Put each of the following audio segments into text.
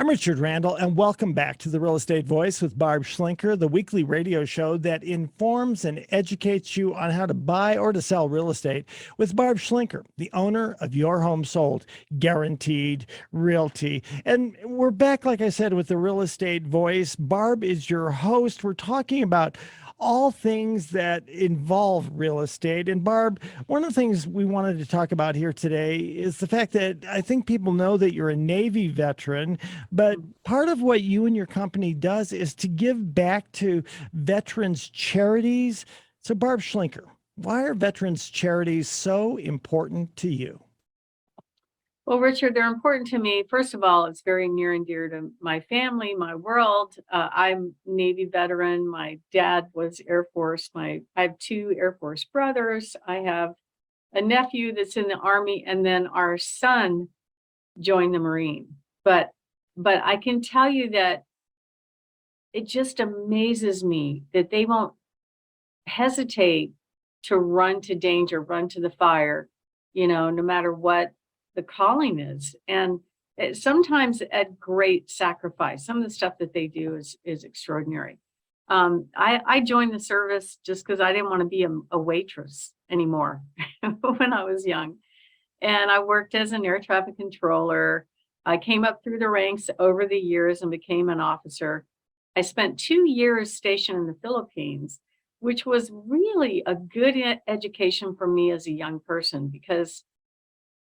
I'm Richard Randall, and welcome back to the Real Estate Voice with Barb Schlinker, the weekly radio show that informs and educates you on how to buy or to sell real estate with Barb Schlinker, the owner of Your Home Sold, Guaranteed Realty. And we're back, like I said, with the Real Estate Voice. Barb is your host. We're talking about all things that involve real estate. And Barb, one of the things we wanted to talk about here today is the fact that I think people know that you're a Navy veteran, but part of what you and your company does is to give back to Veterans Charities. So Barb Schlinker, why are Veterans Charities so important to you? Well, Richard, they're important to me. First of all, it's very near and dear to my family, my world. I'm Navy veteran. My dad was Air Force. I have two Air Force brothers. I have a nephew that's in the Army, and then our son joined the Marine. But I can tell you that it just amazes me that they won't hesitate to run to danger, run to the fire, no matter what the calling is. And sometimes at great sacrifice. Some of the stuff that they do is extraordinary. I joined the service just because I didn't want to be a waitress anymore when I was young. And I worked as an air traffic controller. I came up through the ranks over the years and became an officer. I spent 2 years stationed in the Philippines, which was really a good education for me as a young person, because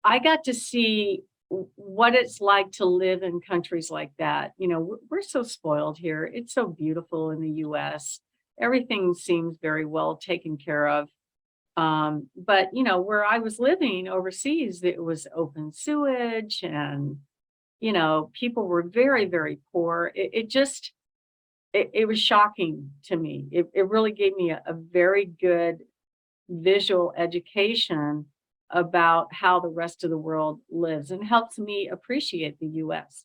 I got to see what it's like to live in countries like that. We're so spoiled here. It's so beautiful in the US. Everything seems very well taken care of. But where I was living overseas, it was open sewage and, people were very, very poor. It was shocking to me. It really gave me a very good visual education about how the rest of the world lives, and helps me appreciate the US.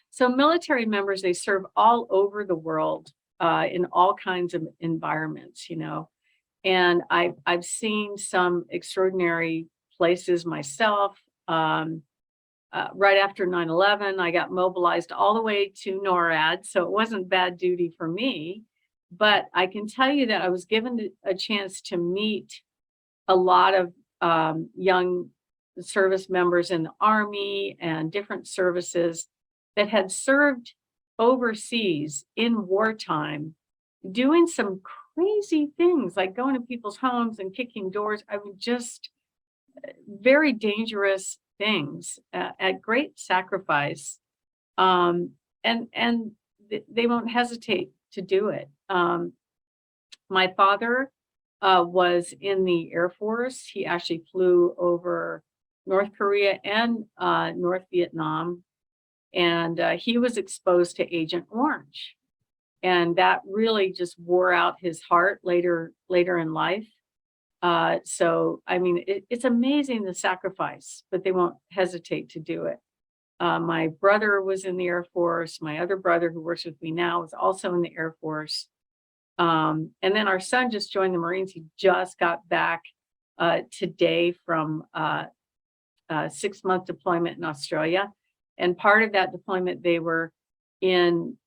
So military members, they serve all over the world in all kinds of environments, and I've seen some extraordinary places myself. Right after 9/11, I got mobilized all the way to NORAD, so it wasn't bad duty for me. But I can tell you that I was given a chance to meet a lot of young service members in the Army and different services that had served overseas in wartime, doing some crazy things like going to people's homes and kicking doors. I mean, just very dangerous things at great sacrifice. And they won't hesitate to do it. My father was in the Air Force. He actually flew over North Korea and North Vietnam, and he was exposed to Agent Orange, and that really just wore out his heart later in life. So I mean, it's amazing the sacrifice, but they won't hesitate to do it. My brother was in the Air Force. My other brother, who works with me now, is also in the Air Force. And then our son just joined the Marines. He just got back today from a 6-month deployment in Australia. And part of that deployment, they were in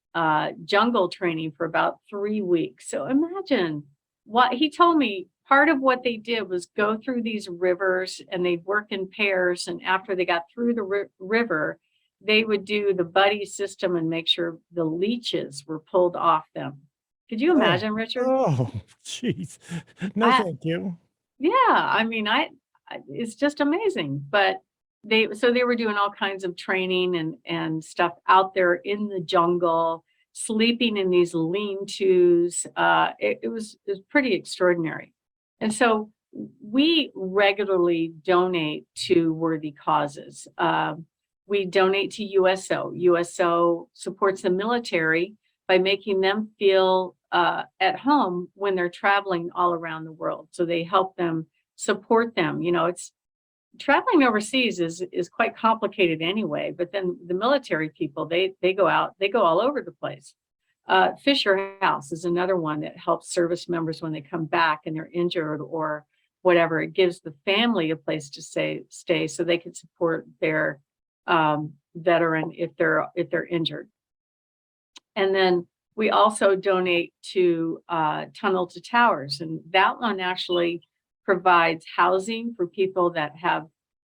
jungle training for about 3 weeks. So imagine what he told me. Part of what they did was go through these rivers, and they'd work in pairs. And after they got through the river, they would do the buddy system and make sure the leeches were pulled off them. Could you imagine, Richard? Oh, geez. No, thank you. Yeah, I mean, it's just amazing. But they were doing all kinds of training and stuff out there in the jungle, sleeping in these lean-tos. It was pretty extraordinary. And so we regularly donate to worthy causes. We donate to USO. USO supports the military by making them feel at home when they're traveling all around the world. So they help them, support them. It's traveling overseas is quite complicated anyway, but then the military people, they go out, they go all over the place. Fisher House is another one that helps service members when they come back and they're injured or whatever. It gives the family a place to stay so they can support their veteran if they're injured. And then we also donate to Tunnel to Towers, and that one actually provides housing for people that have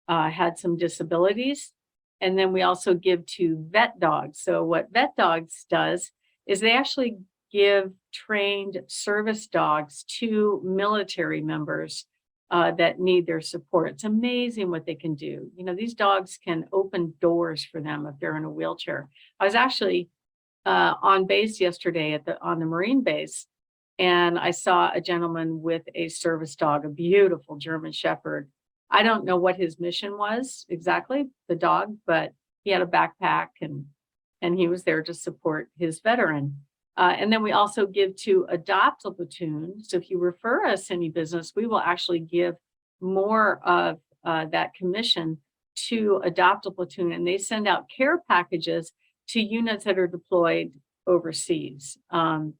had some disabilities. And then we also give to Vet Dogs. So what Vet Dogs does is they actually give trained service dogs to military members that need their support. It's amazing what they can do. You know, these dogs can open doors for them if they're in a wheelchair. I was actually on base yesterday on the Marine base, and I saw a gentleman with a service dog, a beautiful German Shepherd. I don't know what his mission was exactly, the dog, but he had a backpack and he was there to support his veteran. And then we also give to Adopt a Platoon. So if you refer us any business, we will actually give more of that commission to Adopt a Platoon, and they send out care packages to units that are deployed overseas. And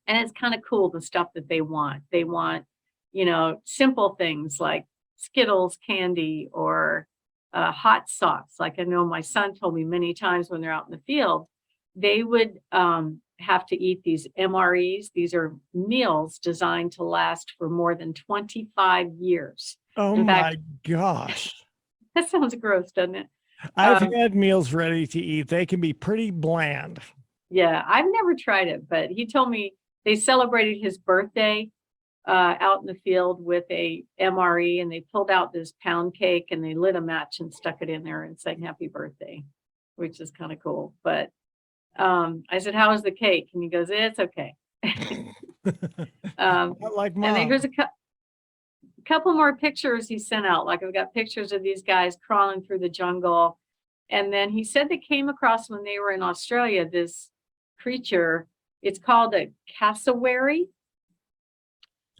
it's kind of cool, the stuff that they want. They want, you know, simple things like Skittles candy or hot socks. Like I know my son told me many times when they're out in the field, they would have to eat these MREs. These are meals designed to last for more than 25 years. Oh In my fact, gosh. that sounds gross, doesn't it? I've had meals ready to eat. They can be pretty bland. Yeah, I've never tried it, but he told me they celebrated his birthday out in the field with a MRE, and they pulled out this pound cake and they lit a match and stuck it in there and sang happy birthday, which is kind of cool. But I said, how was the cake? And he goes, it's okay. Not like mom. And then here's a couple more pictures he sent out. Like I've got pictures of these guys crawling through the jungle. And then he said they came across when they were in Australia, this creature. It's called a cassowary.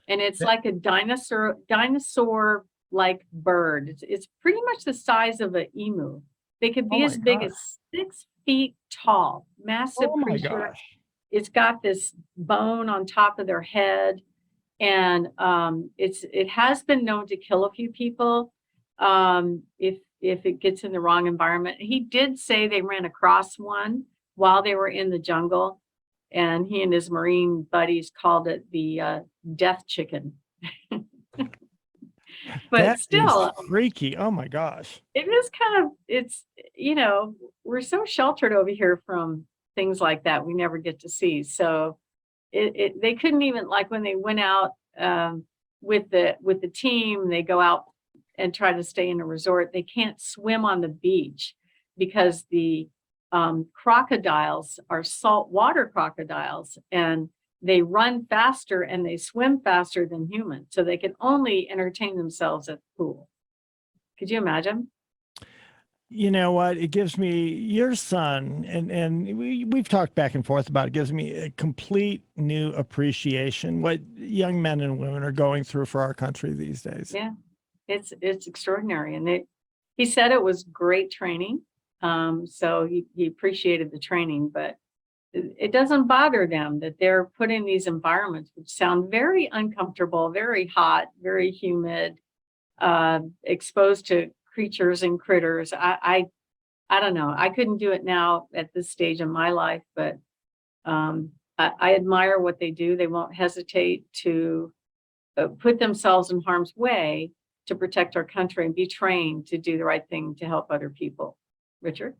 And it's like a dinosaur like bird. It's pretty much the size of an emu. They could be as big as 6 feet tall, massive creature. Gosh. It's got this bone on top of their head. And it has been known to kill a few people if it gets in the wrong environment. He did say they ran across one while they were in the jungle, and he and his Marine buddies called it the death chicken. But that still, is freaky. Oh my gosh. it is kind of, it's, you know, we're so sheltered over here from things like that we never get to see. So they couldn't even, like when they went out with the team, they go out and try to stay in a resort. They can't swim on the beach because the crocodiles are saltwater crocodiles, and they run faster and they swim faster than humans. So they can only entertain themselves at the pool. Could you imagine? You know what? It gives me your son, and we've talked back and forth about it. It gives me a complete new appreciation what young men and women are going through for our country these days. Yeah, it's extraordinary. And he said it was great training. So he appreciated the training, but it doesn't bother them that they're put in these environments which sound very uncomfortable, very hot, very humid, exposed to creatures and critters. I don't know. I couldn't do it now at this stage in my life, but I admire what they do. They won't hesitate to put themselves in harm's way to protect our country and be trained to do the right thing to help other people. Richard?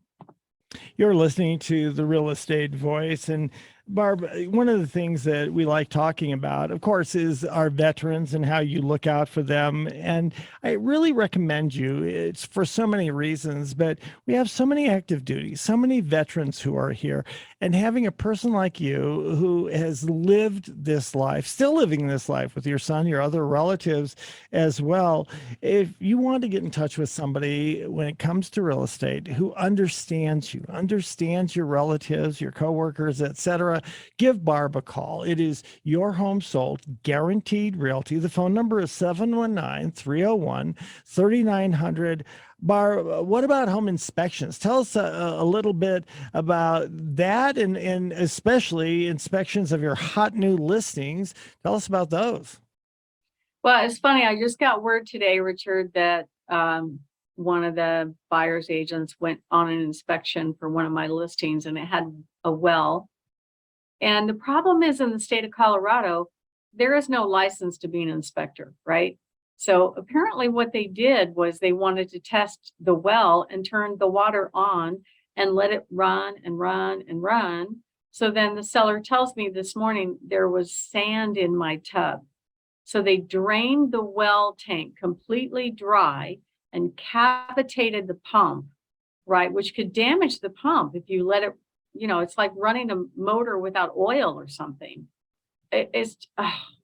You're listening to The Real Estate Voice. And Barb, one of the things that we like talking about, of course, is our veterans and how you look out for them. And I really recommend you. It's for so many reasons, but we have so many active duties, so many veterans who are here. And having a person like you who has lived this life, still living this life with your son, your other relatives as well. If you want to get in touch with somebody when it comes to real estate who understands you, understands your relatives, your coworkers, etc., give Barb a call. It is your home sold, guaranteed realty. The phone number is 719-301-3900. Barb, what about home inspections? Tell us a little bit about that, and especially inspections of your hot new listings. Tell us about those. Well, it's funny. I just got word today, Richard, that one of the buyer's agents went on an inspection for one of my listings, and it had a well. And the problem is, in the state of Colorado, there is no license to be an inspector, right? So apparently what they did was they wanted to test the well and turn the water on and let it run and run and run. So then the seller tells me this morning there was sand in my tub. So they drained the well tank completely dry and cavitated the pump, right? Which could damage the pump if you let it, it's like running a motor without oil or something. It's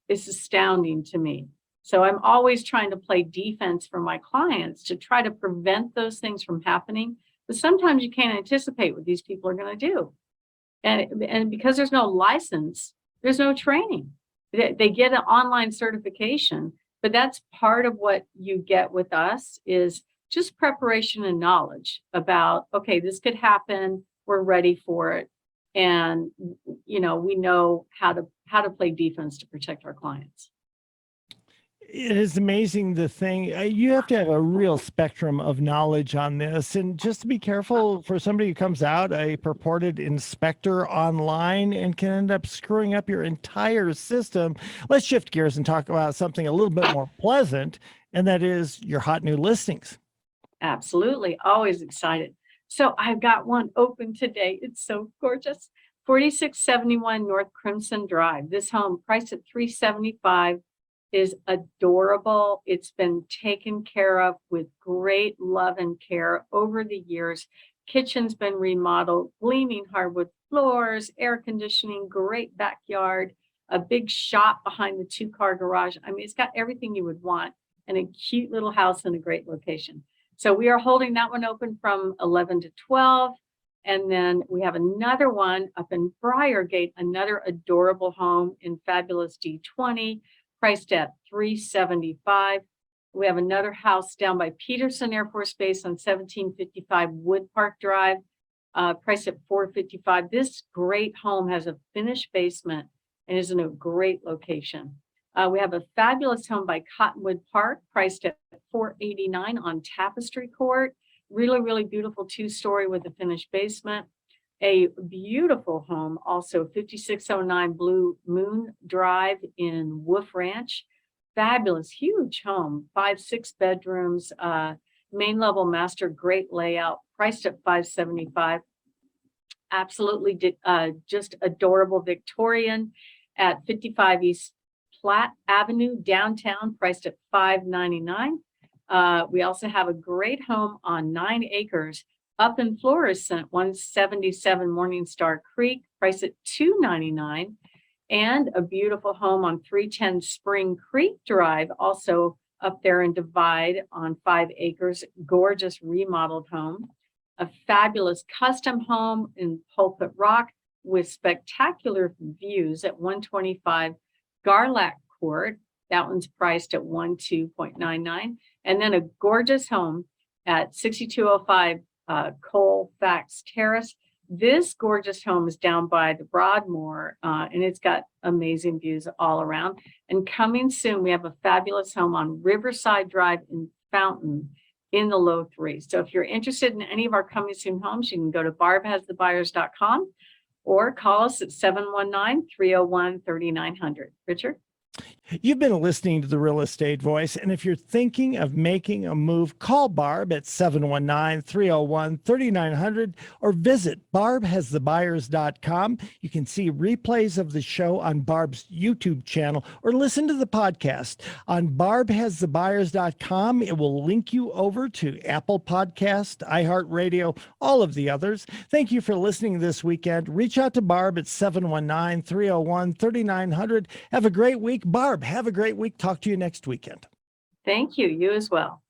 astounding to me. So I'm always trying to play defense for my clients to try to prevent those things from happening. But sometimes you can't anticipate what these people are going to do. And because there's no license, there's no training. They get an online certification, but that's part of what you get with us is just preparation and knowledge about, okay, this could happen. We're ready for it. And, we know how to play defense to protect our clients. It is amazing the thing. You have to have a real spectrum of knowledge on this. And just to be careful for somebody who comes out, a purported inspector online, and can end up screwing up your entire system. Let's shift gears and talk about something a little bit more pleasant, and that is your hot new listings. Absolutely. Always excited. So I've got one open today. It's so gorgeous. 4671 North Crimson Drive. This home priced at $375 is adorable. It's been taken care of with great love and care over the years. Kitchen's been remodeled, gleaming hardwood floors, air conditioning, great backyard, a big shop behind the 2-car garage. I mean, it's got everything you would want, and a cute little house in a great location. So we are holding that one open from 11 to 12. And then we have another one up in Briargate, another adorable home in fabulous D20, priced at $375. We have another house down by Peterson Air Force Base on 1755 Wood Park Drive, priced at $455. This great home has a finished basement and is in a great location. We have a fabulous home by Cottonwood Park, priced at $489 on Tapestry Court. Really, really beautiful 2-story with a finished basement. A beautiful home, also 5609 Blue Moon Drive in Wolf Ranch. Fabulous, huge home, 5-6 bedrooms, main level master, great layout, priced at $575. Absolutely just adorable Victorian at 55 East Platte Avenue, downtown, priced at $599. We also have a great home on 9 acres up in Florissant, 177 Morningstar Creek, priced at $299. And a beautiful home on 310 Spring Creek Drive, also up there in Divide on 5 acres, gorgeous remodeled home. A fabulous custom home in Pulpit Rock with spectacular views at 125 Garlack Court. That one's priced at $12.99. And then a gorgeous home at 6205 Colfax Terrace. This gorgeous home is down by the Broadmoor, and it's got amazing views all around. And coming soon, we have a fabulous home on Riverside Drive in Fountain in the low 3s. So if you're interested in any of our coming soon homes, you can go to barbhasthebuyers.com or call us at 719-301-3900. Richard? You've been listening to The Real Estate Voice, and if you're thinking of making a move, call Barb at 719-301-3900 or visit barbhasthebuyers.com. You can see replays of the show on Barb's YouTube channel or listen to the podcast. On barbhasthebuyers.com, it will link you over to Apple Podcast, iHeartRadio, all of the others. Thank you for listening this weekend. Reach out to Barb at 719-301-3900. Have a great week. Barb, have a great week. Talk to you next weekend. Thank you. You as well.